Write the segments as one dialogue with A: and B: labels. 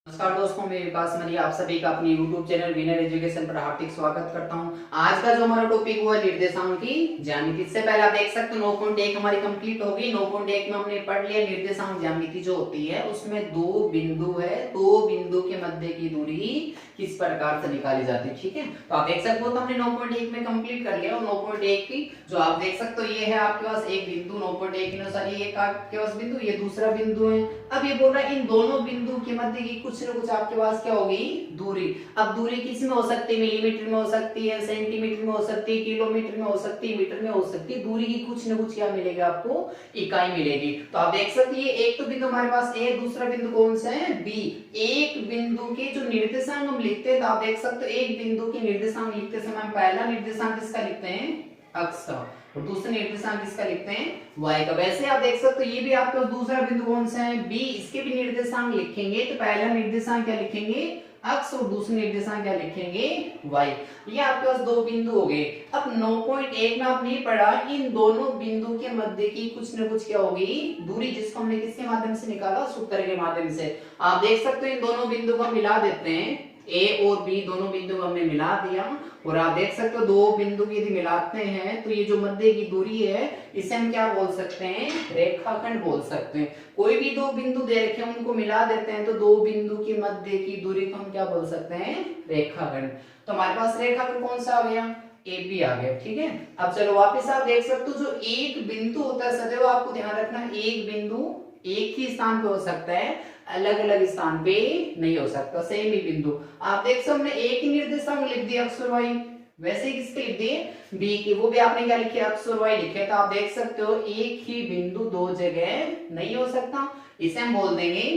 A: नमस्कार दोस्तों, मैं विकास मलिया आप सभी का अपने YouTube चैनल विनर एजुकेशन पर हार्दिक स्वागत करता हूं। आज का जो हमारा टॉपिक हुआ निर्देशांक की ज्यामिति। इससे पहले आप देख सकते हो 9.1 हमारी कंप्लीट होगी। 9.1 में हमने पढ़ लिया निर्देशांक ज्यामिति जो होती है उसमें दो बिंदु है, दो बिंदु के मध्य की दूरी किस प्रकार से निकाली जाती है। ठीक है, तो आप देख सकते हो तो हमने 9.1 में कंप्लीट कर लिया। और 9.1 की जो आप देख सकते हो ये है आपके पास एक बिंदु 9.1 के अनुसार, ये एक आपके पास बिंदु, ये दूसरा बिंदु है। अब ये बोल रहा है इन दोनों बिंदु के मध्य की कुछ न कुछ आपके पास क्या होगी, दूरी। अब दूरी किस में हो सकती है, मिलीमीटर में हो सकती है, सेंटीमीटर में हो सकती है, किलोमीटर में हो सकती है, मीटर में हो सकती है। दूरी की कुछ न कुछ क्या मिलेगा आपको, इकाई मिलेगी। तो आप देख सकते हैं एक तो बिंदु हमारे पास ए, दूसरा बिंदु कौन सा है, बी। एक बिंदु के जो निर्देशांक हम लिखते हैं तो आप देख सकते हो एक बिंदु के निर्देशांक लिखते समय हम पहला निर्देशांक किसका लिखते हैं, अक्ष का, और दूसरा निर्देशांक किसका लिखते हैं, y का। वैसे आप देख सकते हो ये भी आपका दूसरा बिंदु कौन सा है, b। इसके भी निर्देशांक लिखेंगे तो पहला निर्देशांक क्या लिखेंगे, अक्ष, और दूसरा निर्देशांक क्या लिखेंगे, y। ये आपके पास दो बिंदु हो गए। अब 9.1 में आपने पढ़ा इन दोनों बिंदु के मध्य की कुछ न कुछ क्या होगी, दूरी, जिसको हमने किसके माध्यम से निकाला, सूत्र के माध्यम से। आप देख सकते हो इन दोनों बिंदु को मिला देते हैं, ए और बी दोनों बिंदु को हमने मिला दिया। और आप देख सकते हो दो बिंदु की यदि मिलाते हैं तो ये जो मध्य की दूरी है इसे हम क्या बोल सकते हैं, रेखाखंड बोल सकते हैं। कोई भी दो बिंदु दे रखे हैं उनको मिला देते हैं तो दो बिंदु के मध्य की दूरी को हम क्या बोल सकते हैं, रेखाखंड। तो हमारे पास रेखाखंड कौन सा आ गया, ए बी आ गया। ठीक है, अब चलो वापस आप देख सकते हो जो एक बिंदु होता है सदैव आपको ध्यान रखना एक बिंदु एक ही स्थान पे हो सकता है, अलग अलग स्थान पे नहीं हो सकता। सेम ही बिंदु आप देख सकते हमने एक ही निर्देशांक लिख दिया अक्ष और वाई, वैसे ही किसके लिख दिए, बी के, वो भी आपने क्या लिखे, अक्ष और वाई लिखे। तो आप देख सकते हो एक ही बिंदु दो जगह नहीं हो सकता, इसे हम बोल देंगे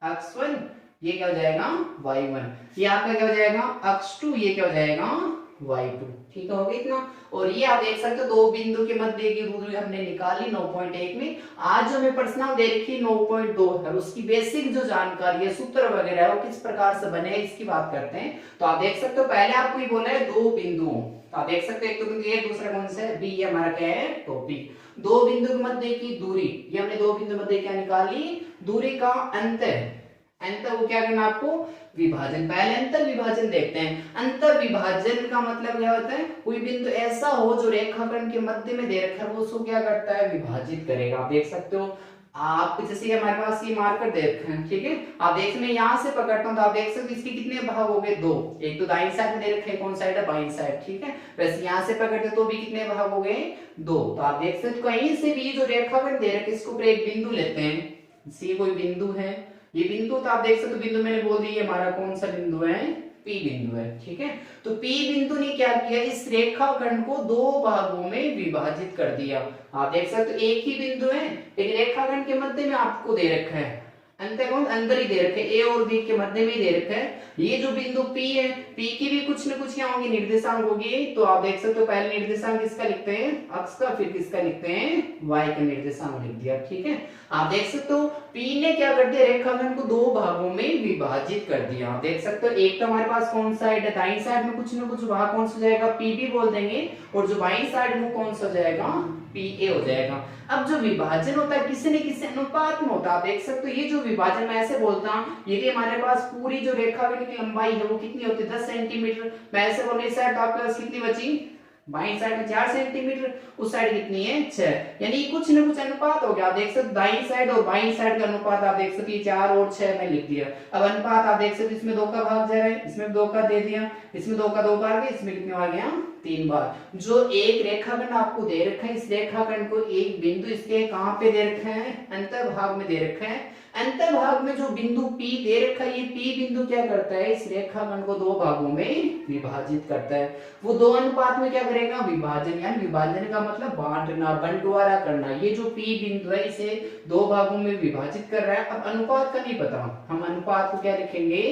A: अक्ष वन, ये क्या हो जाएगा, वाई वन। ये आपका क्या हो जाएगा, अक्ष टू, ये क्या हो जाएगा, y2। ठीक हो गया इतना। और ये आप देख सकते हो दो बिंदु के मध्य की दूरी हमने निकाली 9.1 में। आज जो हमें प्रश्न दे रखी 9.2 है उसकी बेसिक जो जानकारी है, सूत्र वगैरह है वो किस प्रकार से बने इसकी बात करते हैं। तो आप देख सकते हो पहले आपको ये बोला है दो बिंदु, तो आप देख सकते हो एक तो बिंदु ए, दूसरा कौन सा है, बी। ये हमारा क्या है, टॉपिक। दो बिंदु के मध्य की दूरी, ये हमने दो बिंदु मध्य क्या निकाली, दूरी का अंतर। अंतर को क्या करना आपको, विभाजन। पहले अंतर विभाजन देखते हैं। अंतर विभाजन का मतलब क्या होता है, कोई बिंदु ऐसा हो जो रेखाखंड के मध्य में दे रखा है वो उसको क्या करता है, विभाजित करेगा। आप देख सकते हो आप जैसे हमारे पास ये मार्कर दे रखे हैं, ठीक है, आप देख मैं यहाँ से पकड़ता हूँ तो आप देख सकते हो इसके कितने भाग हो गए, दो। एक तो दाईं साइड में दे रखे हैं, कौन साइड है, बाईं साइड। ठीक है, वैसे यहाँ से पकड़ते तो भी कितने भाग हो गए, दो। तो आप देख सकते कहीं से भी जो रेखाखंड दे रखे इसके ऊपर एक बिंदु लेते हैं, सी कोई बिंदु है, ये बिंदु तो आप देख सकते हो बिंदु मैंने बोल दी हमारा कौन सा बिंदु है, पी बिंदु है। ठीक है, तो पी बिंदु ने क्या किया, इस रेखाखंड को दो भागों में विभाजित कर दिया। आप देख सकते हो एक ही बिंदु है एक रेखाखंड के मध्य में आपको दे रखा है, अंतर कौन, अंदर ही दे रखे, ए और बी के मध्य में दे रखा है। ये जो बिंदु P है, P की भी कुछ न कुछ क्या होंगे, निर्देशांक होगी। तो आप देख सकते हो पहले निर्देशांक किसका लिखते हैं, अक्ष का, फिर किसका लिखते हैं, y का निर्देशांक लिख दिया। ठीक है, आप देख सकते हो P ने क्या कर दिया, रेखाखंड को दो भागों में विभाजित कर दिया। आप देख सकते हो एक तो हमारे पास कौन सा है, दाईं साइड में कुछ न कुछ भाग कौन सा जाएगा, P भी बोल देंगे, और जो बाईं साइड में कौन सा जाएगा, PA हो जाएगा। अब जो विभाजन होता है किसी न किसी अनुपात में होता है। आप देख सकते हो ये जो विभाजन मैं ऐसे बोलता हूँ, यदि हमारे पास पूरी जो रेखाखंड की लंबाई है वो कितनी होती है, 10 सेंटीमीटर। मैं ऐसे बोल रही साइड तो आपके पास कितनी बची, बाईं साइड में 4 सेंटीमीटर, उस साइड कितनी है, 6। यानी कुछ न कुछ अनुपात हो गया। आप देख सकते दाईं साइड और बाईं साइड का अनुपात आप देख सकते 4 और 6 में लिख दिया। अब अनुपात आप देख सकते इसमें 2 का भाग जा रहा है, इसमें 2 का दे दिया, इसमें 2 का 2 बार गया, इसमें कितने आ गया, 3 बार। जो एक रेखाखंड आपको दे रखा है, इस रेखाखंड को एक बिंदु इसके कहां पे दे रखा है, अंतर भाग में दे रखा है। अंतर भाग में जो बिंदु P दे रखा है, ये P बिंदु क्या करता है, इस रेखाखंड को दो भागों में विभाजित करता है। वो दो अनुपात में क्या करेगा, विभाजन। यानी विभाजन का मतलब बांटना, बंटवारा करना। ये जो P बिंदु है इसे दो भागों में विभाजित कर रहा है। अब अनुपात का नहीं पता, हम अनुपात को क्या लिखेंगे,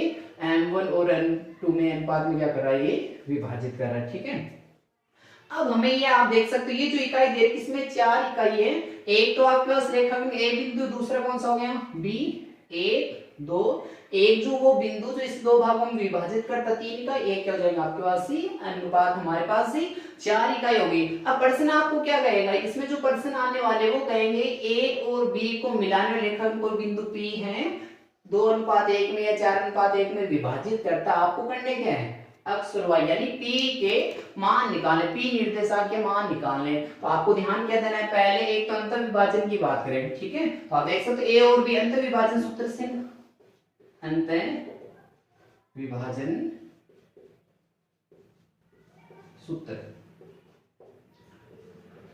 A: M1 और M2 में अनुपात में क्या कर रहा है, ये विभाजित कर रहा है। ठीक है, अब हमें ये आप देख सकते हो ये जो इकाई दे रखी इसमें 4 इकाई है। एक तो आपके पास रेखाखंड ए बिंदु, दूसरा कौन सा हो गया, बी, 1 2। एक जो वो बिंदु जो इस दो भागों में विभाजित करता 3 इकाई, एक क्या हो जाएगा आपके पास ही, अनुपात हमारे पास ही 4 इकाई होगी। अब प्रश्न आपको क्या कहेगा, इसमें जो प्रश्न आने वाले वो कहेंगे ए और बी को मिलाने रेखाखंड को बिंदु P है, 2:1 में या 4:1 में विभाजित करता है, आपको करने क्या है, अक्स और वाई यानी P के मान निकालने, P निर्देशांक के मान निकालने। तो आपको ध्यान क्या देना है, पहले एक तो अंतर विभाजन की बात करें, ठीक है। तो आप देख सकते हो A और B अंतर विभाजन सूत्र से, अंतर विभाजन सूत्र,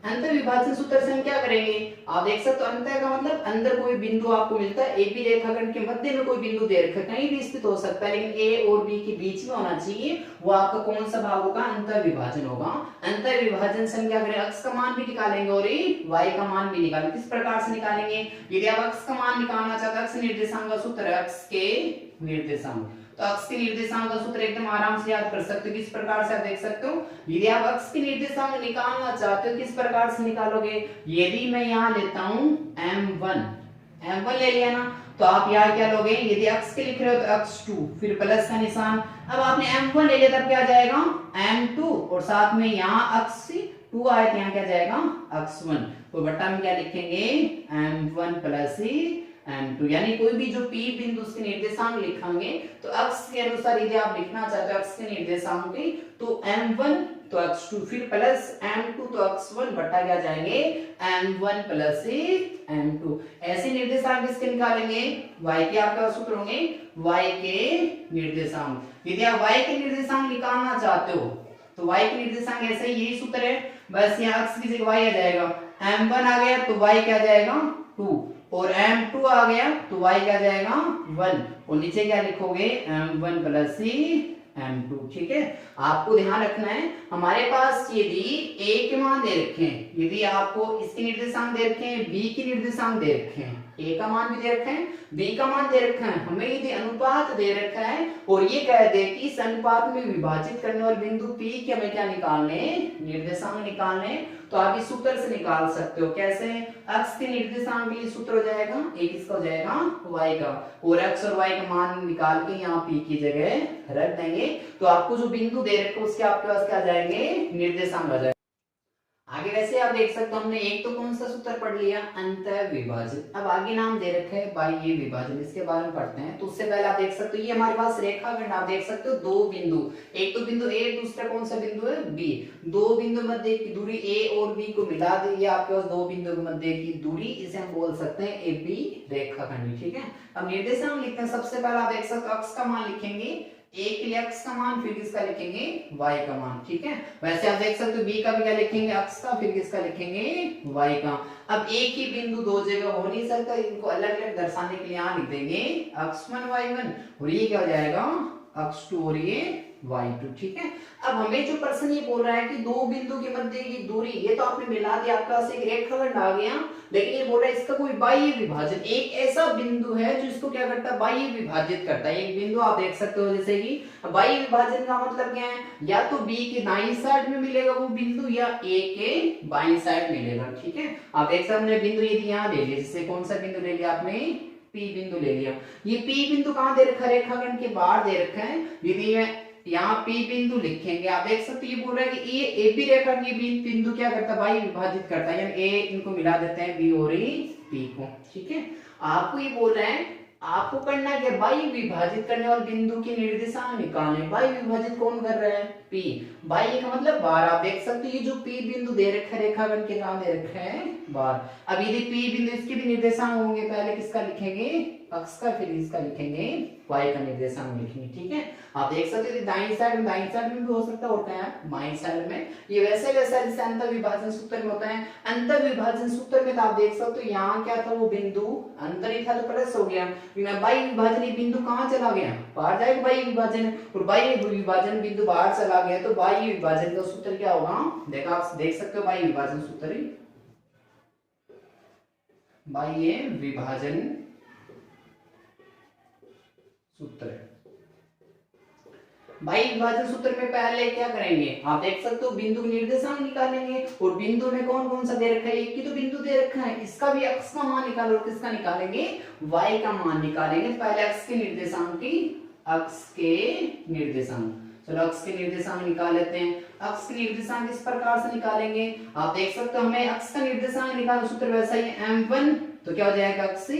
A: अंतर विभाजन सूत्र से हम क्या करेंगे, आप देख सकते हो अंतर का मतलब अंदर कोई बिंदु आपको मिलता है, एक भी रेखाखंड के मध्य में कोई बिंदु दे रखा है, कहीं भी स्थित हो सकता है, लेकिन ए और बी के बीच में होना चाहिए, वो आपका कौन सा भाग होगा, अंतर विभाजन होगा। अंतर विभाजन से हम क्या करें, अक्स का मान भी निकालेंगे और वाई का मान भी निकालेंगे। किस प्रकार से निकालेंगे, यदि आप अक्स का मान निकालना चाहते हैं, अक्स निर्देशांक का सूत्र है अक्स के निर्देशांक, तो अक्स के निर्देशांक का सूत्र एकदम आराम से याद कर सकते हो। किस प्रकार से आप देख सकते हो, यदि आप अक्स के निर्देशांक निकालना चाहते हो किस प्रकार से निकालोगे, यदि मैं यहाँ लेता हूं m1 ले लिया ना, तो आप यहाँ क्या लोगे, यदि अक्स के लिख रहे हो तो x2 फिर प्लस का निशान, अब आपने m1 ले लिया तब क्या जाएगा m2 और साथ में यहाँ x2 आए तो यहाँ क्या जाएगा x1, तो बट्टा में क्या लिखेंगे m1 प्लस m2, यानी कोई भी जो P बिंदु उसके निर्देशांक लिखेंगे तो अक्स के अनुसार यदि आप लिखना चाहते हो अक्स के निर्देशांक के, तो m1 तो x2 फिर प्लस m2 तो x1 बटा क्या जाएंगे m1 प्लस m2। ऐसे निर्देशांक किसके निकालेंगे, y के आपका सूत्र होंगे y के निर्देशांक। यदि आप y के निर्देशांक निकालना चाहते हो तो y के निर्देशांक ऐसे ही यही सूत्र है, बस यहाँ x की जगह y आ जाएगा, m1 आ गया तो y क्या जाएगा 2 और m2 आ गया तो y क्या जाएगा 1 और नीचे क्या लिखोगे m1 प्लस m2, ठीक है। आपको ध्यान रखना है हमारे पास यदि a के मान दे रखे हैं, यदि आपको इसके निर्देशांक दे रखे हैं, b के निर्देशांक दे रखे हैं, a का मान भी दे रखा है, b का मान दे रखा है, हमें यदि अनुपात दे रखा है और ये कह दे कि इस अनुपात में विभाजित करने वाले बिंदु p के हमें क्या निकालने, निर्देशांक निकालने, तो आप इस सूत्र से निकाल सकते हो। कैसे, x के निर्देशांक के लिए सूत्र हो जाएगा एक इसका हो जाएगा y का, और x और y का मान निकाल के यहाँ p की जगह रख देंगे, तो आपको जो बिंदु दे रखे उसके आपके पास क्या जाएंगे, निर्देशांक आ जाएगा। आगे वैसे आप देख सकते हो हमने एक तो कौन सा सूत्र पढ़ लिया, अंतर विभाजन, अब आगे नाम दे रखे है बाह्य विभाजन, इसके बारे में पढ़ते हैं। तो उससे पहले आप देख सकते हो ये हमारे पास रेखाखंड, आप देख सकते हो दो बिंदु, एक तो बिंदु ए, दूसरा कौन सा बिंदु है बी, दो बिंदु मध्य की दूरी ए और बी को मिला दी, आपके पास दो बिंदु के मध्य की दूरी, इसे हम बोल सकते हैं ए बी रेखाखंड, ठीक है। अब निर्देशांक लिखते हैं, सबसे पहले आप देख सकते हो अक्स का मान लिखेंगे, ए के लिए x का मान, फिर किसका लिखेंगे y का मान, ठीक है। वैसे आप देख सकते हो b का भी क्या लिखेंगे x का, फिर किसका लिखेंगे y का। अब एक ही बिंदु दो जगह हो नहीं सकता, इनको अलग अलग दर्शाने के लिए यहाँ लिख देंगे x1 y1 और ये क्या हो जाएगा x2 और ये y2, ठीक है। अब हमें जो प्रश्न ये बोल रहा है कि दो बिंदु के मध्य की दूरी, ये तो आपने मिला दिया, आपके पास एक रेखाखंड आ गया, लेकिन ये बोल रहा है इसका कोई बाह्य विभाजन, एक ऐसा बिंदु है जो इसको क्या करता है, बाह्य विभाजित करता है। एक बिंदु आप देख सकते हो जैसे कि बाह्य विभाजन का मतलब क्या है, या तो बी के दाईं साइड में मिलेगा वो बिंदु या ए के बाईं साइड मिलेगा, ठीक है। आप देख सकते हैं बिंदु यदि यहाँ ले लिया, जैसे कौन सा बिंदु ले लिया आपने, पी बिंदु ले लिया, ये पी बिंदु कहाँ दे रखा है, रेखाखंड के बाहर दे रखा है। यदि यहाँ P बिंदु लिखेंगे, आप देख सकते हैं ये बोल रहा है कि ये ए बी रेखाखंड ये बिंदु क्या करता है, बाह्य विभाजित करता है, यानी ए इनको मिला देते हैं बी और पी को, ठीक है। आपको ये बोल रहे हैं आपको करना क्या, बाह्य विभाजित करने वाले बिंदु के निर्देशांक निकालने। बाह्य विभाजित कौन कर रहा है, P, बाह्य का मतलब बाहर। आप देख सकते हैं ये जो P बिंदु दे रखा है रेखाखंड के नाम दे रखा है बाहर। अब यदि P बिंदु इसके भी निर्देशांक होंगे, पहले किसका लिखेंगे x का, फिर इसका लिखेंगे y का निर्देशांक लिखेंगे, ठीक है। आप देख सकते हैं दाईं साइड में भी हो सकता है, होता है बाईं साइड में, ये वैसे वैसा जैसे अंतर विभाजन सूत्र में होता है। अंतर विभाजन सूत्र में तो आप देख सकते हो यहाँ क्या था, वो बिंदु अंतर ही था तो प्लस हो गया, बाह्य विभाजन ये बिंदु कहाँ चला गया, बाहर जाएगा बाह्य विभाजन, और बाह्य विभाजन बिंदु बाहर चला गया तो बाह्य विभाजन का सूत्र क्या होगा, देखा आप देख सकते हो बाह्य विभाजन सूत्र, बाह्य विभाजन सूत्र। बाह्य विभाजन सूत्र में पहले क्या करेंगे, आप देख सकते हो बिंदु निर्देशांक निकालेंगे, और बिंदु में कौन कौन सा दे रखा है, एक ही तो बिंदु दे रखा है, इसका भी x का मान निकालो, और किसका निकालेंगे y का मान निकालेंगे। पहले x के निर्देशांक की, x के निर्देशांक, चलो x के निर्देशांक निकाल लेते हैं। x के निर्देशांक इस प्रकार से निकालेंगे, आप देख सकते हो हमें x का निर्देशांक निकालना सूत्र वैसा ही m1 तो क्या हो जाएगा x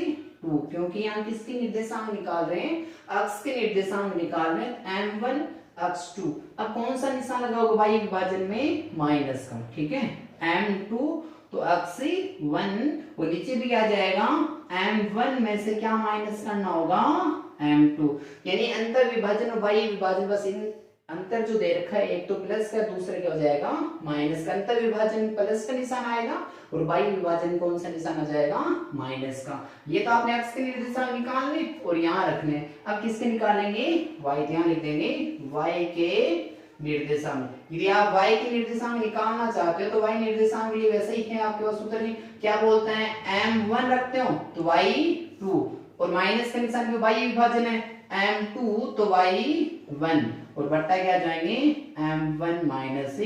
A: टू, क्योंकि यहाँ किसके निर्देशांक निकाल रहे हैं, अक्ष के निर्देशांक निकाल रहे हैं, m1 अक्ष 2। अब कौन सा निशान लगा होगा भाई विभाजन में, माइनस का, ठीक है, m2 तो अक्ष 1 और नीचे भी क्या जाएगा, m1 में से क्या माइनस करना होगा, m2, यानी अंतर विभाजन और बाह्य विभाजन, बस इन अंतर जो दे रखा है, एक तो प्लस का दूसरा क्या हो जाएगा माइनस का, अंतर विभाजन प्लस का निशान आएगा और बाह्य विभाजन कौन सा निशान आ जाएगा, माइनस का। ये तो आपने अक्ष के निर्देशांक निकालने और यहाँ रखने। अब किसके निकालेंगे, y, ध्यान लिख देंगे y के निर्देशांक। यदि आप y के निर्देशांक निकालना चाहते हो तो y निर्देशांक भी वैसे ही है, आपके पास सूत्र नहीं, क्या बोलते हैं, m1 रखते हो तो y2 और माइनस का निशान क्यों, बाह्य विभाजन है, m2 तो y1 और बट्टा क्या जाएंगे, m1 माइनस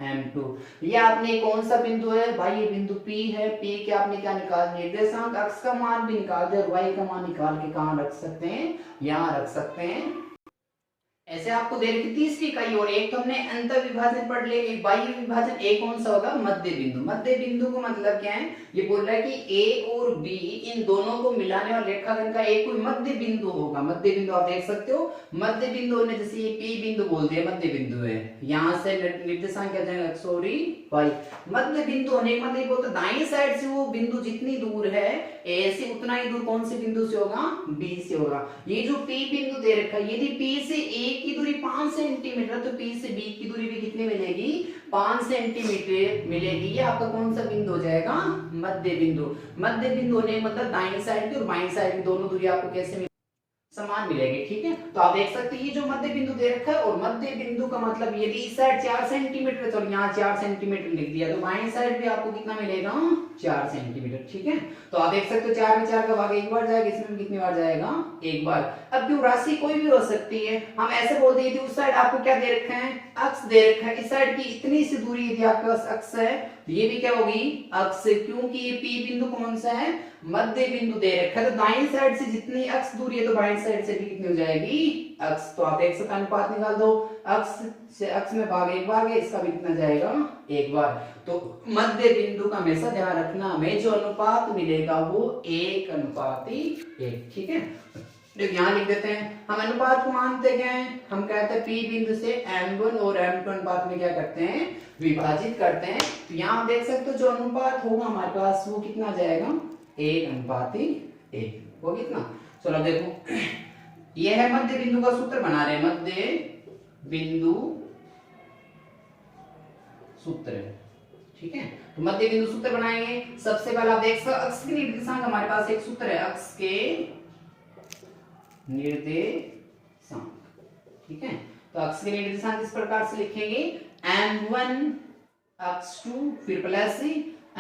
A: m2। ये आपने कौन सा बिंदु है भाई, ये बिंदु P है, P के आपने क्या निकाल, निर्देशांक अक्ष का मान भी निकाल दे और y का मान निकाल के कहाँ रख सकते हैं, यहाँ रख सकते हैं। ऐसे आपको दे रखी तीसरी इकाई और एक तो हमने अंतर विभाजन पढ़ लिया, एक बाह्य विभाजन, एक कौन सा होगा, मध्य बिंदु। मध्य बिंदु को मतलब क्या है, ये बोल रहा है कि A और B इन दोनों को मिलाने वाला रेखाखंड का एक कोई मध्य बिंदु होगा। मध्य बिंदु आप देख सकते हो, मध्य बिंदु होने जैसे ये P बिंदु बोल दिया, मध्य बिंदु है, यहाँ से निर्देशांक क्या जाएगा, सॉरी y। मध्य बिंदु होने का मतलब बोलते दाईं साइड से वो बिंदु जितनी दूर है A से उतना ही दूर कौन से बिंदु से होगा, B से होगा। ये जो P बिंदु दे रखा है, यदि P से A की दूरी 5 सेंटीमीटर तो P से B की दूरी भी कितनी मिलेगी, 5 सेंटीमीटर मिलेगी। ये आपका कौन सा बिंदु हो जाएगा, मध्य बिंदु। मध्य बिंदु होने मतलब दाईं साइड की और बाईं साइड की दोनों दूरी आपको कैसे समान मिलेगी, ठीक है। तो आप देख सकते हैं ये जो मध्य बिंदु दे रखा है और मध्य बिंदु का मतलब यदि इस साइड 4 सेंटीमीटर तो यहाँ 4 सेंटीमीटर लिख दिया, तो बाईं साइड भी आपको कितना मिलेगा, 4 सेंटीमीटर, ठीक है। तो आप देख सकते हो 4 में 4 का भाग एक बार जाएगा, इसमें कितनी बार जाएगा, एक बार। अब क्यों, राशि कोई भी हो सकती है, हम ऐसे बोल दिए उस साइड आपको क्या दे रखा है, अक्ष दे रखा है, इस साइड की इतनी सी दूरी यदि आपके पास अक्ष है तो ये भी क्या होगी, अक्ष, क्योंकि ये P बिंदु कौन सा है, मध्य बिंदु दे रखा है, तो दाईं साइड से जितनी अक्ष दूरी है तो बाईं साइड से भी कितनी हो जाएगी, अक्ष। तो आप एक सकते अनुपात निकाल दो, अक्ष से अक्ष में भाग एक बार है, इसका भी कितना जाएगा, एक बार। तो मध्य बिंदु का हमेशा ध्यान रखना, हमें जो अनुपात मिलेगा वो 1:1, ठीक है। देखिए यहाँ लिख देते हैं, हम अनुपात को मानते क्या है, हम कहते हैं P बिंदु से m1 और m2 अनुपात में क्या करते हैं, विभाजित करते हैं। तो यहाँ आप देख सकते हो जो अनुपात होगा हमारे पास वो कितना जाएगा, 1:1, वो कितना। चलो देखो ये है मध्य बिंदु का सूत्र बना रहे हैं, मध्य बिंदु सूत्र, ठीक है। तो मध्य बिंदु सूत्र बनाएंगे, सबसे पहले आप देख सकते अक्ष के निर्देशांक, हमारे पास एक सूत्र है अक्ष के निर्देशांक, ठीक है। तो अक्ष के निर्देशांक इस प्रकार से लिखेंगे, m1 अक्ष 2 फिर प्लस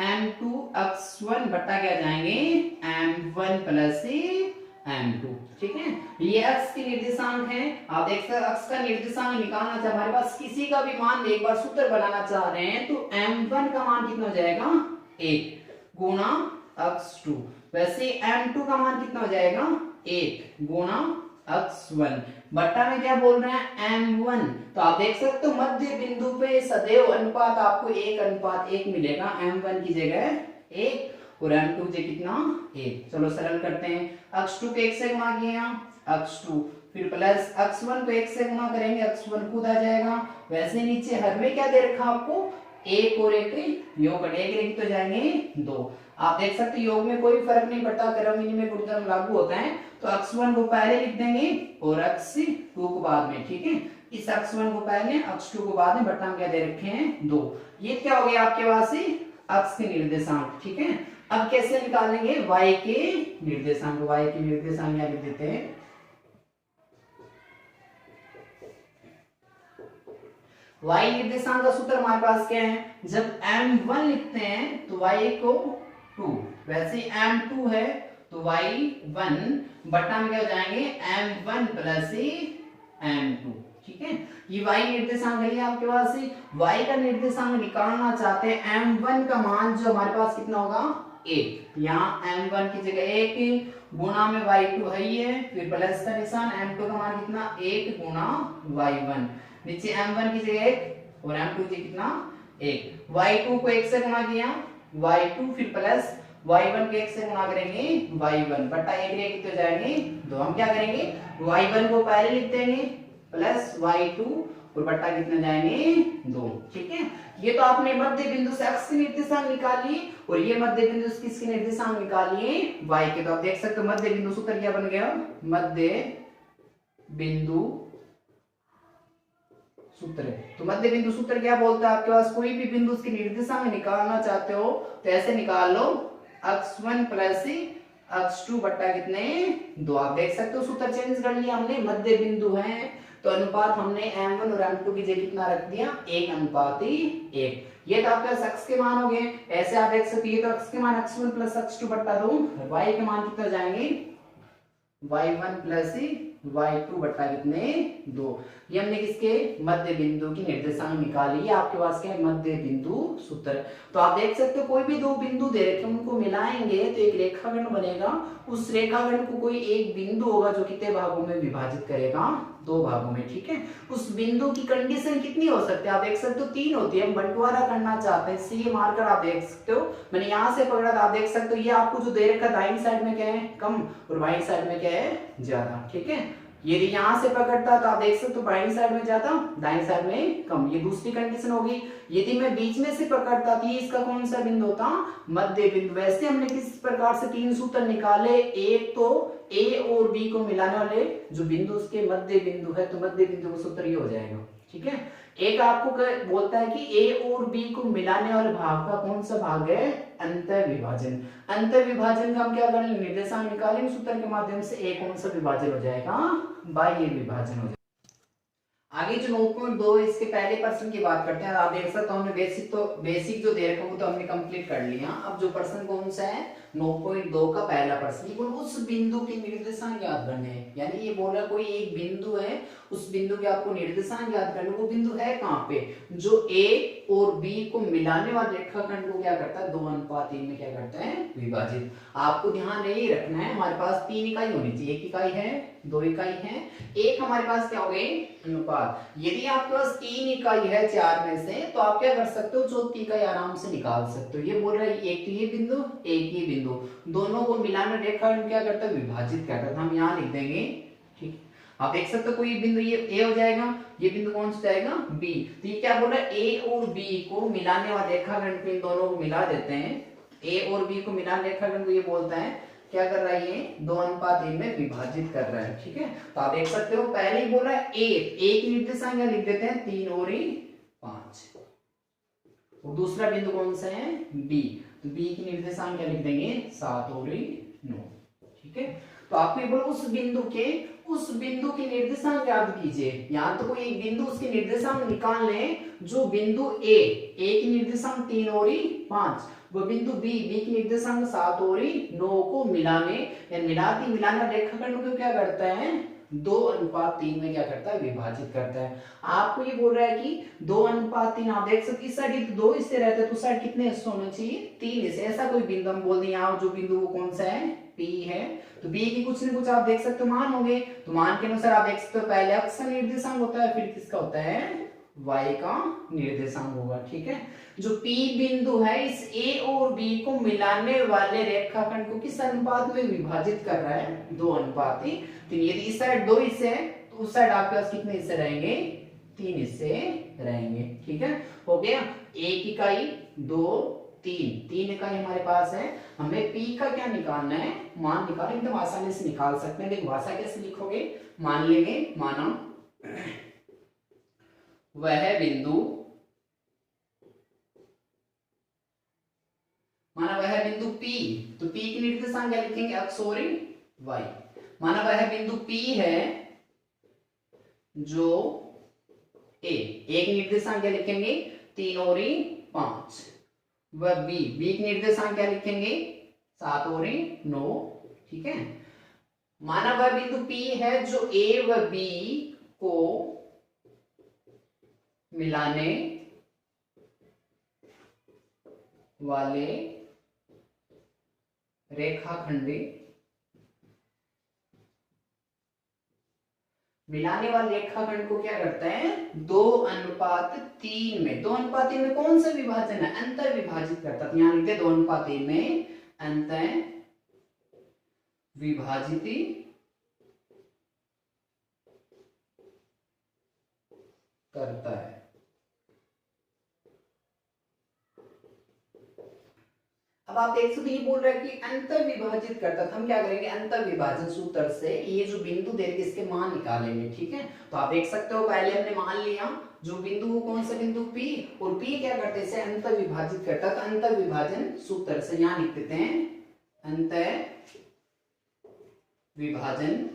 A: m2 अक्ष 1 बट्टा क्या जाएंगे, m1 प्लस m2, ठीक है। ये अक्ष के निर्देशांक है, आप देख सकते हैं अक्ष का निर्देशांक निकालना चाहे हमारे पास किसी का भी मान एक बार सूत्र बनाना चाह रहे हैं तो m1 का मान कितना हो जाएगा, 1 गुणा अक्ष 2, वैसे m2 का मान कितना हो जाएगा, 1 गुणा अक्ष 1 बट्टा में क्या बोल रहे हैं, m1। तो आप देख सकते हो मध्य बिंदु पे सदैव अनुपात आपको 1:1 मिलेगा, m1 की जगह 1 और m2 की कितना, 1। चलो सरल करते हैं, अक्ष 2 को 1 से गुणा किया, अक्ष 2 फिर प्लस अक्ष 1 को 1 से गुणा करेंगे, अक्ष 1 खुद आ जाएगा। वैसे नीचे हर में क्या दे रखा आपको, 1 और 1 योग कटेंगे तो जाएंगे 2। आप देख सकते योग में कोई फर्क नहीं पड़ता, क्रम में गुणधर्म लागू होता है। तो अक्ष 1 को पहले लिख देंगे और अक्ष 2 को बाद में, ठीक है। इस अक्ष 1 को पहले अक्ष 2 को बाद में, बट्टा में क्या दे रखे हैं, 2। ये क्या हो गया आपके पास अक्ष के निर्देशांक, ठीक है। अब कैसे निकालेंगे y के निर्देशांक, y के निर्देशांक यहाँ लिख देते हैं, y निर्देशांक का सूत्र हमारे पास क्या है, जब m1 लिखते हैं तो y को 2, वैसे m2 है तो y1 बट्टा में क्या हो जाएंगे, m1 प्लस m2, ठीक है। ये y निर्देशांक है आपके पास, y का निर्देशांक निकालना चाहते हैं, m1 का मान जो हमारे पास कितना होगा, 1, यहाँ m1 की जगह 1 गुणा में y2 है ही है, फिर प्लस का निशान, m2 का मान कितना, 1 गुणा y1, नीचे m1 की जगह 1 और m2 की कितना, 1, y2 को 1 से गुणा किया, y2 फिर प्लस y1 के 1 से गुना करेंगे y1 बटा 1 रे कितने हो जाएंगे 2। हम क्या करेंगे y1 को पहले लिख देंगे प्लस y2 और बट्टा कितने जाएंगे 2। ठीक है, ये तो आपने मध्य बिंदु से x के निर्देशांक निकालिए और ये मध्य बिंदु से किसके निर्देशांक निकालिए y के। तो आप देख सकते हो मध्य बिंदु सूत्र क्या बन गया, मध्य बिंदु सूत्र। तो मध्य बिंदु सूत्र क्या बोलता है, आपके पास कोई भी बिंदु उसके निर्देशांक निकालना चाहते हो तो ऐसे निकाल लो x1 प्लस x2 बट्टा कितने 2। आप देख सकते हो सूत्र चेंज कर लिया हमने, मध्य बिंदु है तो अनुपात हमने m1 और m2 की जगह कितना रख दिया 1:1। ये तो आपके पास x के मान हो गए। ऐसे आप देख सकते हो ये तो x के मान x1 प्लस x2 बट्टा 2, y के मान कितने हो जाएंगे y1 प्लस y2 बट्टा कितने 2। ये हमने किसके मध्य बिंदु की निर्देशांक निकाली है। आपके पास क्या है मध्य बिंदु सूत्र। तो आप देख सकते हो कोई भी दो बिंदु दे रखे उनको मिलाएंगे तो एक रेखाखंड बनेगा। उस रेखाखंड को कोई एक बिंदु होगा जो कितने भागों में विभाजित करेगा, दो भागों में। ठीक है, उस बिंदु की कंडीशन कितनी हो सकती है, आप देख सकते हो 3 होती है। हम बंटवारा करना चाहते हैं, सी मार्कर आप देख सकते हो मैंने यहाँ से पकड़ा था। आप देख सकते हो ये आपको जो दे रखा दाहिनी साइड में क्या है कम और बाईं साइड में क्या है ज्यादा। ठीक है, यदि यहाँ से पकड़ता तो आप देख सकते हो बाईं साइड में ज्यादा दाईं साइड में कम, ये दूसरी कंडीशन होगी। यदि मैं बीच में से पकड़ता तो ये इसका कौन सा बिंदु होता मध्य बिंदु। वैसे हमने किस प्रकार से 3 सूत्र निकाले, एक तो ए और बी को मिलाने वाले जो बिंदु उसके मध्य बिंदु है, तो मध्य बिंदु का सूत्र ये हो जाएगा। ठीक है, एक आपको बोलता है कि ए और बी को मिलाने वाले भाग का कौन सा भाग है अंतर विभाजन। अंतर विभाजन का हम क्या करेंगे निर्देशांक निकालेंगे सूत्र के माध्यम से, ए कौन सा विभाजन हो जाएगा बाह्य विभाजन हो जाएगा। आगे जो 9.2 इसके पहले प्रश्न की बात करते हैं। आप देख सकते हो हमने बेसिक जो दे रखा है वो तो हमने कंप्लीट कर लिया। अब जो प्रश्न कौन सा है 9.2 का पहला प्रश्न, उस बिंदु के निर्देशांक याद करने हैं। यानी ये बोल रहा कोई एक बिंदु है, उस बिंदु के आपको निर्देशांक याद करने। वो बिंदु है कहाँ पे, जो ए और बी को मिलाने वाले रेखाखंड को क्या करता है 2:3 में क्या करता है विभाजित। आपको ध्यान यही रखना है हमारे पास 3 इकाई होनी चाहिए, 1 इकाई है 2 इकाई है, एक हमारे पास क्या हो गई अनुपात। यदि आपके पास 3 इकाई है 4 में से तो आप क्या कर सकते हो चौथी इकाई आराम से निकाल सकते हो। ये बोल रहा है एक तो ये बिंदु एक ये बिंदु, दोनों को मिलाने रेखाखंड क्या करता है विभाजित करता है। हम यहाँ लिख देंगे। ठीक, आप देख सकते हो कोई बिंदु ये ए हो जाएगा, ये बिंदु कौन सा जाएगा बी। तो ये क्या बोल रहा है ए और बी को मिलाने वाले रेखाखंड पे इन दोनों को मिला देते हैं। ए और बी को मिलाने रेखाखंड को ये बोलता है क्या कर रहा है ये 2:3 में विभाजित कर रहा है। ठीक है, तो आप देख सकते हो पहले ही बोल रहा है एक निर्देशांक यहाँ लिख देते हैं 3 और 5 और दूसरा बिंदु कौन सा है बी, तो बी की निर्देशांक क्या लिख देंगे 7 और 9। ठीक है, तो आपको ये बोलो उस बिंदु के निर्देशांक याद कीजिए। यहाँ तो कोई एक बिंदु उसके निर्देशांक निकाल लें, जो बिंदु ए की निर्देशांक 3 और 5, वो बिंदु बी की निर्देशांक 7 और 9 को मिलाने रेखाखंड को क्या करता है 2:3 में क्या करता है विभाजित करता है। आपको ये बोल रहा है कि 2:3 आप देख सकते इस साइड 2 इससे रहता है तो साइड कितने हिस्से होने चाहिए 3 हिस्से। ऐसा कोई बिंदु हम बोल दें यहाँ जो बिंदु वो कौन सा है P है, तो B की कुछ न कुछ आप देख सकते हो मान होंगे। तो मान के अनुसार आप देख सकते हो पहले x का निर्देशांक होता है, फिर किसका होता है y का निर्देशांक होगा। ठीक है, जो P बिंदु है इस A और B को मिलाने वाले रेखाखंड को किस अनुपात में विभाजित कर रहा है 2:3। तो यदि इस साइड 2 हिस्से है तो उस साइड आपके पास कितने हिस्से रहेंगे 3 हिस्से रहेंगे। ठीक है, हो गया 1 इकाई 2 3 इकाई हमारे पास है। हमें P का क्या निकालना है मान निकालें, एकदम आसानी से निकाल सकते हैं। देखो भाषा कैसे लिखोगे, मान लेंगे माना वह बिंदु P, तो P की निर्देशांक क्या लिखेंगे x और y। माना वह बिंदु P है जो A, एक निर्देशांक क्या लिखेंगे 3 और 5, वह B की निर्देशांक क्या लिखेंगे 7 और 9। ठीक है, माना वह बिंदु P है जो A व B को मिलाने वाले रेखाखंड को क्या करता है 2:3 में। 2:3 में कौन सा विभाजन है अंतर विभाजित करता है। यहाँ लिखते 2:3 में अंतः विभाजित करता है। अब आप देख सकते, ये बोल रहा है कि अंतर विभाजित करता था। हम क्या करेंगे, अंतर विभाजन सूत्र से ये जो बिंदु दे रखे इसके मान निकालेंगे। ठीक है, तो आप देख सकते हो पहले हमने मान लिया जो बिंदु वो कौन सा बिंदु P, और P क्या करते हैं, अंतर विभाजित करता है। तो अंतर विभाजन सूत्र से यहां लिख देते हैं अंतर विभाजन,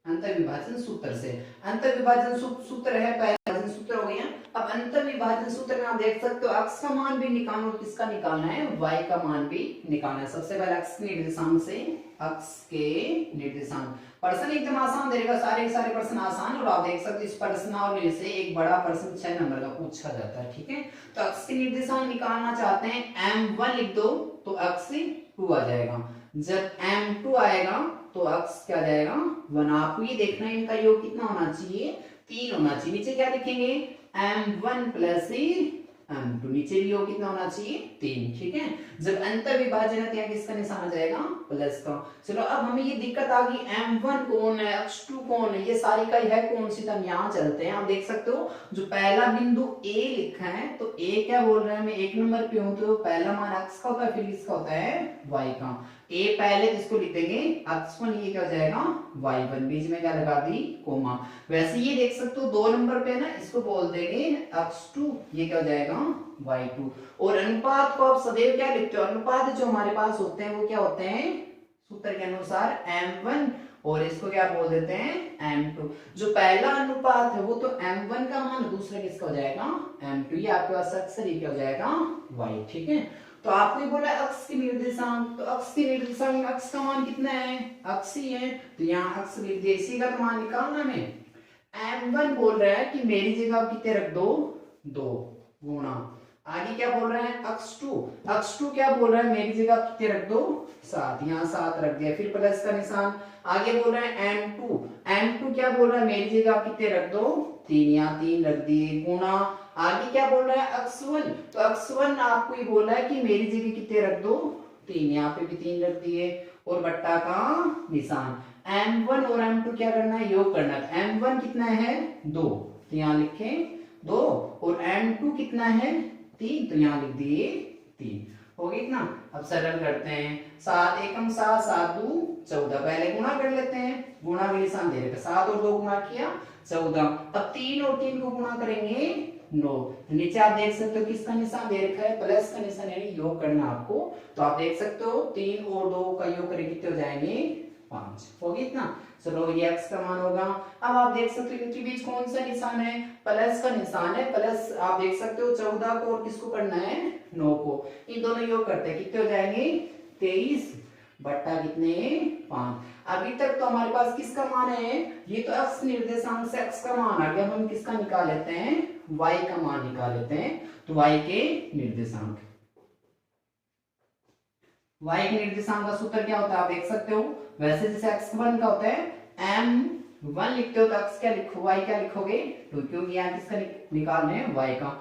A: अंतर विभाजन सूत्र से। अंतर विभाजन सूत्र है, पहला विभाजन सूत्र हो गया। अब अंतर विभाजन सूत्र में आप देख सकते हो अक्ष का मान भी निकालना, और किसका निकालना है, y का मान भी निकालना है। सबसे पहले अक्ष के निर्देशांक से, अक्ष के निर्देशांक। प्रश्न एकदम आसान देगा, सारे के सारे प्रश्न आसान। और आप देख सकते हो इस प्रश्नावली से एक बड़ा प्रश्न 6 नंबर का पूछा जाता है। ठीक है, तो अक्ष के निर्देशांक निकालना चाहते हैं, m1 लिख दो तो अक्ष 2 आ जाएगा। जब m2 आएगा तो अक्ष क्या जाएगा 1। आपको ये देखना है इनका योग कितना होना चाहिए, 3 होना चाहिए। नीचे क्या लिखेंगे, m1 प्लस m2, नीचे भी योग कितना होना चाहिए, 3। ठीक है, जब अंतर विभाजन है तो यहाँ किसका निशान आ जाएगा, प्लस का। चलो अब हमें ये दिक्कत आ गई, m1 कौन है, x2 कौन है, ये सारी का है कौन सी, हम यहाँ चलते हैं। आप देख सकते हो जो पहला बिंदु A लिखा है, तो A क्या बोल रहा है, मैं 1 नंबर पे हूं, तो पहला मान x का होता है, फिर किसका होता है, y का। A पहले इसको लिख देंगे x1, ये क्या हो जाएगा y1, बीच में क्या लगा दी, कोमा। वैसे ये देख सकते हो 2 नंबर पे ना, इसको बोल देंगे x2, ये क्या हो जाएगा y2। और अनुपात को आप सदैव क्या लिखते हो, अनुपात जो हमारे पास होते हैं वो क्या होते हैं, सूत्र के अनुसार m1, और इसको क्या बोल देते हैं m2। जो पहला अनुपात है वो तो m1 का मान, दूसरा किसका हो जाएगा m2, ये आपके पास अक्सर ये क्या हो जाएगा y। ठीक है, तो आपने बोला अक्ष के निर्देशांक, तो अक्ष के निर्देशांक, अक्ष का मान कितना है, अक्ष ही है, तो यहाँ अक्ष निर्देशी का मान निकालना है। m1 बोल रहा है कि मेरी जगह आप कितने रख दो, 2 गुणा, आगे क्या बोल रहे हैं x2, x2 क्या बोल रहा है, मेरी जगह आप कितने रख दो, 7, यहाँ 7 रख दिया, फिर प्लस का निशान। आगे बोल रहे हैं m2, m2 क्या बोल रहा है, मेरी जगह आप कितने रख दो, 3, यहाँ 3 रख दिए, गुणा। आगे क्या बोल रहा है x1, तो x1 आपको ये बोला है कि मेरी जगह कितने रख दो, 3, यहाँ पे भी 3 रख दिए, और बट्टा का निशान। m1 और m2 क्या करना है, योग करना है। m1 कितना है 2, तो यहाँ लिखे 2, और m2 कितना है 3, तो यहाँ लिख दिए 3। हो गई इतना। अब सरल करते हैं, 7 एकम 7, 7 2 14, पहले गुणा कर लेते हैं, गुणा के निशान दे रखे, 7 और 2 गुणा किया 14। अब 3 और 3 को गुणा करेंगे 9, नीचे आप देख सकते हो किसका निशान दे रखा है, प्लस का निशान, यानी योग करना आपको। तो आप देख सकते हो 3 और 2 का योग करेंगे कितने हो जाएंगे 5। हो गया इतना। चलो ये x का मान होगा। अब आप देख सकते हो इनके बीच कौन सा निशान है, प्लस का निशान है, प्लस आप देख सकते हो 14 को और किसको करना है 9 को, इन दोनों योग करते हैं कितने हो जाएंगे 23 बट्टा कितने 5। अभी तक तो हमारे पास किसका मान है, ये तो x निर्देशांक से x का मान आ गया, हम किसका निकाल लेते हैं, y का मान निकाल लेते हैं। तो y के निर्देशांक, y के निर्देशांक का सूत्र क्या होता है आप देख सकते हो, वैसे जैसे x1 का होता है m1 लिखते हो तो x क्या लिखो, y क्या लिखोगे 2, क्योंकि यहाँ किसका निकालना है y का।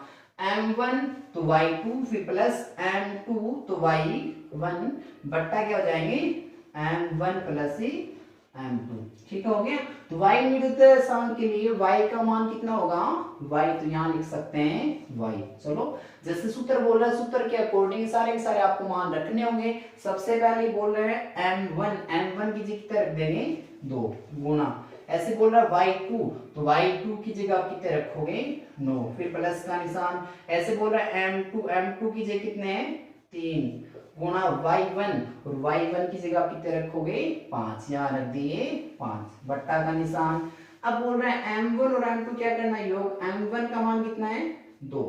A: m1 तो y2, फिर प्लस m2 तो y1 बट्टा क्या हो जाएंगे m1 प्लस m2। ठीक है, हो गया। तो y निर्देशांक के लिए y का मान कितना होगा, y तो यहाँ लिख सकते हैं y। चलो जैसे सूत्र बोल रहा है, सूत्र के अकॉर्डिंग सारे के सारे आपको मान रखने होंगे। सबसे पहले बोल रहे हैं m1 की जगह कितने रख देंगे 2 गुणा, ऐसे बोल रहा है y2, तो y2 की जगह आप कितने रखोगे 9, फिर प्लस का निशान। ऐसे बोल रहा है m2 की जगह कितने हैं 3 गुणा y1, और y1 की जगह आप कितने रखोगे 5, यहाँ रख दिए 5 बट्टा का निशान। अब बोल रहे हैं m1 और m2 क्या करना है योग, m1 का मान कितना है 2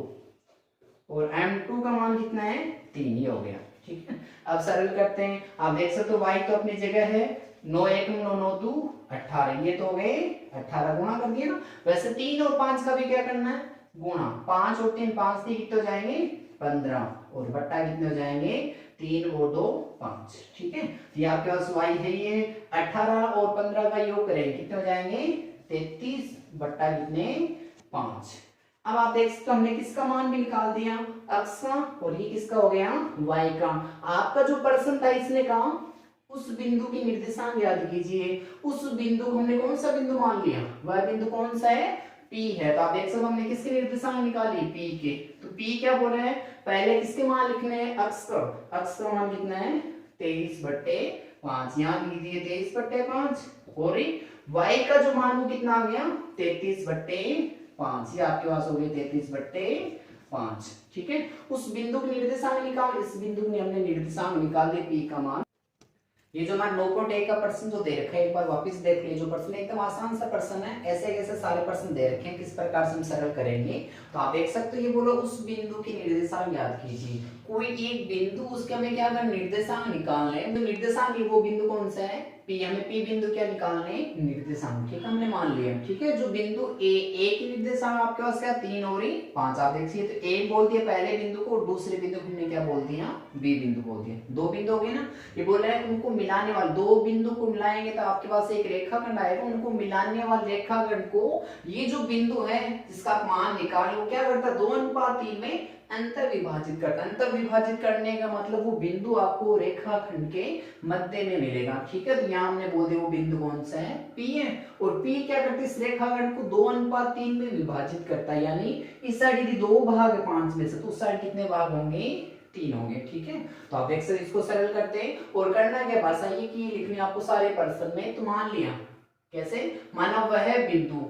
A: और m2 का मान कितना है 3, ये हो गया। ठीक है, अब सरल करते हैं। आप देख सकते हो y तो अपनी जगह है, 9 1 9 9 2 18, ये तो हो गए 18, गुणा कर दिया ना। वैसे 3 और 5 का भी क्या करना है गुणा, 5 और 3 5 3 कितने हो जाएंगे 15, और बट्टा कितने हो जाएंगे 3 और 2 5। ठीक है, तो ये आपके पास y है, ये 18 और 15 का योग करेंगे कितने हो जाएंगे 33 बट्टा कितने 5। अब आप देख सकते हो हमने किसका मान भी निकाल दिया, x का, और ये किसका हो गया, y का। आपका जो प्रश्न था इसने कहा उस बिंदु की निर्देशांक याद कीजिए। उस बिंदु को हमने कौन सा बिंदु मान लिया, वह बिंदु कौन सा है, P है। तो आप देख सकते हो हमने किसके निर्देशांक निकाली, P के। तो P क्या बोल रहे हैं, पहले किसके मान लिखने हैं, x का मान कितना है 23/5, यहाँ लीजिए 23/5, और y का जो मान वो कितना आ गया 33/5, ये आपके पास हो गया 33/5। ठीक है, उस बिंदु के निर्देशांक निकाल, इस बिंदु में हमने निर्देशांक निकाल दिए P का मान। ये जो हमारा 9.1 का प्रश्न जो दे रखा है, एक बार वापस देख लीजिए। जो प्रश्न एकदम आसान सा प्रश्न है, ऐसे कैसे सारे प्रश्न दे रखे हैं, किस प्रकार से हम सरल करेंगे। तो आप देख सकते हो, ये बोलो उस बिंदु की निर्देशांक याद कीजिए। कोई एक बिंदु, उसके हमें क्या करना, निर्देशांक निकालना है। तो निर्देशांक वो बिंदु कौन सा है, P। हमें P बिंदु क्या निकालने, निर्देशांक। ठीक है, हमने मान लिया। ठीक है, जो बिंदु A की निर्देशांक आपके पास क्या 3 और 5, आप देखिए। तो A बोल दिया पहले बिंदु को, और दूसरे बिंदु को हमने क्या बोल दिया, B बिंदु बोल दिया। दो बिंदु हो गए ना। ये बोल रहे हैं उनको मिलाने वाले, दो बिंदु को मिलाएंगे तो आपके पास एक रेखाखंड आएगा। उनको मिलाने वाले रेखाखंड को, ये जो बिंदु है जिसका आप मान निकाले, वो क्या करता है 2:3 में अंतर विभाजित करता है। अंतर विभाजित करने का मतलब वो बिंदु आपको रेखाखंड के मध्य में मिलेगा। ठीक है, तो यहाँ हमने बोल दिया वो बिंदु कौन सा है, P है। और P क्या करते हैं, इस रेखाखंड को 2:3 में विभाजित करता है। यानी इस साइड यदि 2 भाग है 5 में से, तो उस साइड कितने भाग होंगे, 3 होंगे। ठीक है, तो आप देख सकते इसको सरल करते हैं। और करना क्या, भाषा ये कि लिखने आपको सारे प्रश्न में। तो मान लिया कैसे, माना वह बिंदु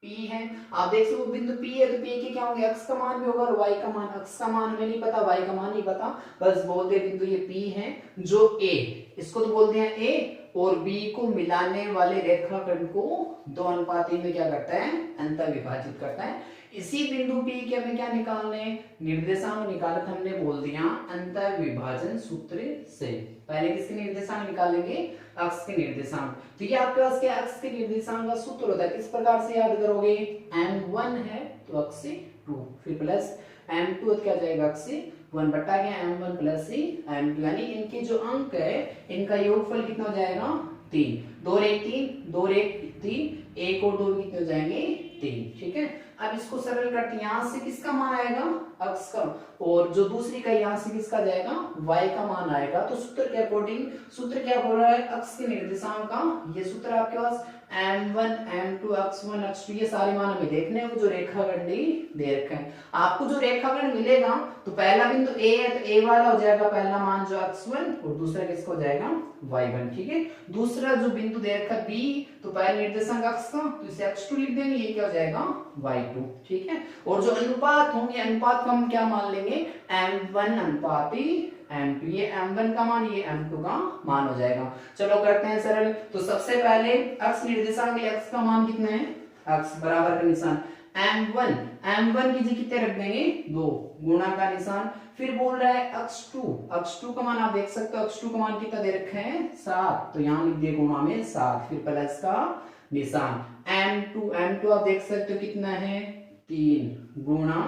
A: P है। आप देख सकते हो बिंदु P है, तो P के क्या होंगे, x का मान भी होगा और y का मान। x का मान हमें नहीं पता, y का मान नहीं पता, बस बोल दे बिंदु ये P है। जो A, इसको तो बोलते हैं A, और B को मिलाने वाले रेखाखंड को 2:3 में क्या करता है, अंतर विभाजित करता है। इसी बिंदु P के हमें क्या निकालने, निर्देशांक निकाले। हमने बोल दिया अंतर विभाजन सूत्र से। पहले किसके निर्देशांक निकालेंगे, अक्ष के निर्देशांक। तो ये आपके पास क्या, अक्ष के निर्देशांक का सूत्र होता है। किस प्रकार से याद करोगे, m1 है तो अक्ष से 2, फिर प्लस m2 क्या जाएगा, अक्ष से 1 बटा गया m1 प्लस m2। यानी इनके जो अंक है, इनका योगफल कितना हो जाएगा 3। 2 और 1 3, 2 और 1 3, 1 और 2 कितने हो जाएंगे 3। ठीक है, अब इसको सरल करते हैं। यहाँ से किसका मान आएगा, अक्ष का, और जो दूसरी का यहाँ से किसका जाएगा, y का मान आएगा। तो सूत्र के अकॉर्डिंग, सूत्र क्या बोल रहा है, अक्ष के निर्देशांक का ये सूत्र आपके पास m1 m2 x1 x2, ये सारे मान हमें देखने हैं जो रेखाखंड दे रखे हैं। आपको जो रेखाखंड मिलेगा, तो पहला बिंदु A है तो A वाला हो जाएगा पहला मान जो x1, और दूसरा किसको हो जाएगा y1। ठीक है, दूसरा जो बिंदु दे रखा है B, तो पहले निर्देशांक अक्ष का, तो इसे x2 लिख देंगे, ये क्या हो जाएगा y2। ठीक है, और जो अनुपात होंगे, अनुपात को हम क्या मान लेंगे, m1 अनुपात m2। ये m1 का मान, ये m2 का मान हो जाएगा। चलो करते हैं सरल। तो सबसे पहले अक्ष निर्देशांक के अक्ष का मान कितना है, अक्ष बराबर का निशान m1 की जगह कितने रख देंगे 2, गुणा का निशान। फिर बोल रहा है x2 का मान आप देख सकते हो, x2 का मान कितना दे रखा है 7, तो यहाँ लिख दिए गुणा में 7, फिर प्लस का निशान। m2 आप देख सकते हो कितना है 3, गुणा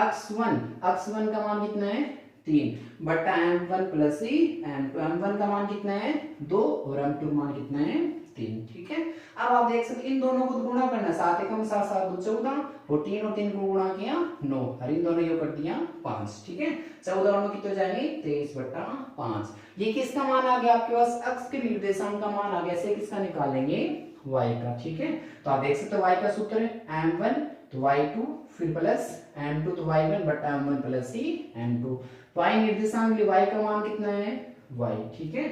A: x1 का मान कितना है 3 बटा m1 प्लस m2। m1 का मान कितना है 2 और m2 का मान कितना है 3। ठीक है, अब आप देख सकते इन दोनों को गुणा करना, 7 एकम 7 7 2 14, और 3 को गुणा किया 9, और इन दोनों को कर दिया 5। ठीक है, 14 और 9 कितने हो जाएंगे 23/5। ये किसका मान आ गया आपके पास, अक्ष के निर्देशांक का मान आ गया। ऐसे किसका निकालेंगे, y का। ठीक है, तो आप देख सकते हो y का सूत्र है m1 तो y2, फिर प्लस m2 तो y1 बटा m1 प्लस m2। y निर्देशांक के लिए y का मान कितना है y। ठीक है,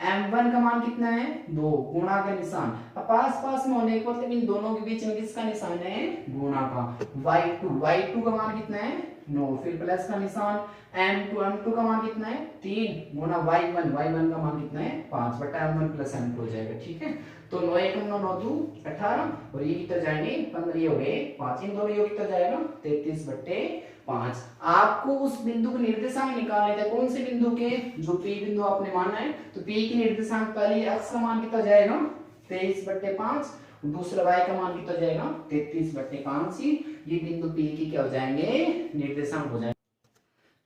A: m1 का मान कितना है 2, गुणा का निशान। अब पास पास में होने के मतलब इन दोनों के बीच में किसका निशान है, गुणा का। y2 का मान कितना है 9, फिर प्लस का निशान। m2 का मान कितना है 3, गुणा y1 का मान कितना है 5 बटा m1 प्लस m2 हो जाएगा। ठीक है, तो 9 एकम 9 9 2 18, और ये कितना जाएंगे 15, ये हो गए 5, इन दोनों योग कितना जाएगा 33/5। आपको उस बिंदु के निर्देशांक निकालने थे, कौन से बिंदु के, जो P बिंदु आपने माना है। तो P के निर्देशांक पहले अक्ष का मान कितना जाएगा 23/5, दूसरा y का मान कितना जाएगा 33/5 ही। ये बिंदु P के क्या हो जाएंगे, निर्देशांक हो जाएंगे।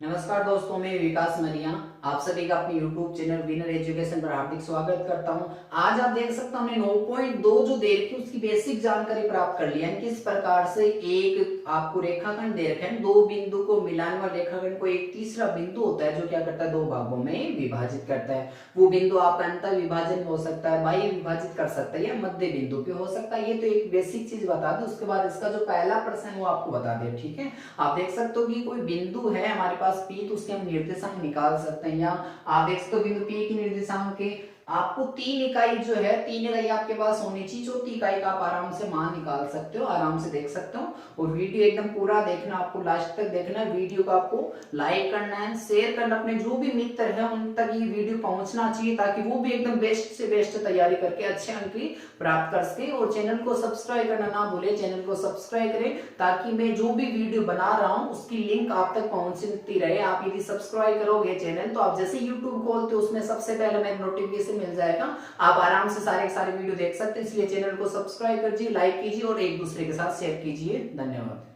A: नमस्कार दोस्तों, मैं विकास मरिया। आप सभी का अपने YouTube चैनल विनर एजुकेशन पर हार्दिक स्वागत करता हूं। आज आप देख सकते हैं हमने 9.2 जो दे रखी है उसकी बेसिक जानकारी प्राप्त कर ली है। किस प्रकार से एक आपको रेखाखंड दे रखे हैं, दो बिंदु को मिलाने वाले रेखाखंड को एक तीसरा बिंदु होता है जो क्या करता है, दो भागों में विभाजित करता है। वो बिंदु आपका अंतर विभाजन हो सकता है, बाह्य विभाजित कर सकता है या मध्य बिंदु पे हो सकता है। ये तो एक बेसिक चीज बता दो। उसके बाद इसका जो पहला प्रश्न है वो आपको बता दिया, ठीक है। आप देख सकते हो कि कोई बिंदु है हमारे पास P, तो उसके हम निर्देशांक निकाल सकते हैं। या आप देख सकते हो बिंदु P की निर्देशांक के आपको 3 इकाई जो है, 3 इकाई आपके पास होनी चाहिए। चौथी इकाई का आप आराम से मान निकाल सकते हो, आराम से देख सकते हो। और वीडियो एकदम पूरा देखना, आपको लास्ट तक देखना है। वीडियो को आपको लाइक करना है, शेयर करना, अपने जो भी मित्र है उन तक ये वीडियो पहुंचना चाहिए ताकि वो भी एकदम बेस्ट से बेस्ट तैयारी करके अच्छे अंक प्राप्त कर सके। और चैनल को सब्सक्राइब करना ना भूले, चैनल को सब्सक्राइब करें ताकि मैं जो भी वीडियो बना रहा हूं उसकी लिंक आप तक पहुंचती रहे। आप यदि सब्सक्राइब करोगे चैनल तो आप जैसे यूट्यूब खोलते हो उसमें सबसे पहले मेरा नोटिफिकेशन मिल जाएगा, आप आराम से सारे वीडियो देख सकते हैं। इसलिए चैनल को सब्सक्राइब कीजिए, लाइक कीजिए और एक दूसरे के साथ शेयर कीजिए। धन्यवाद।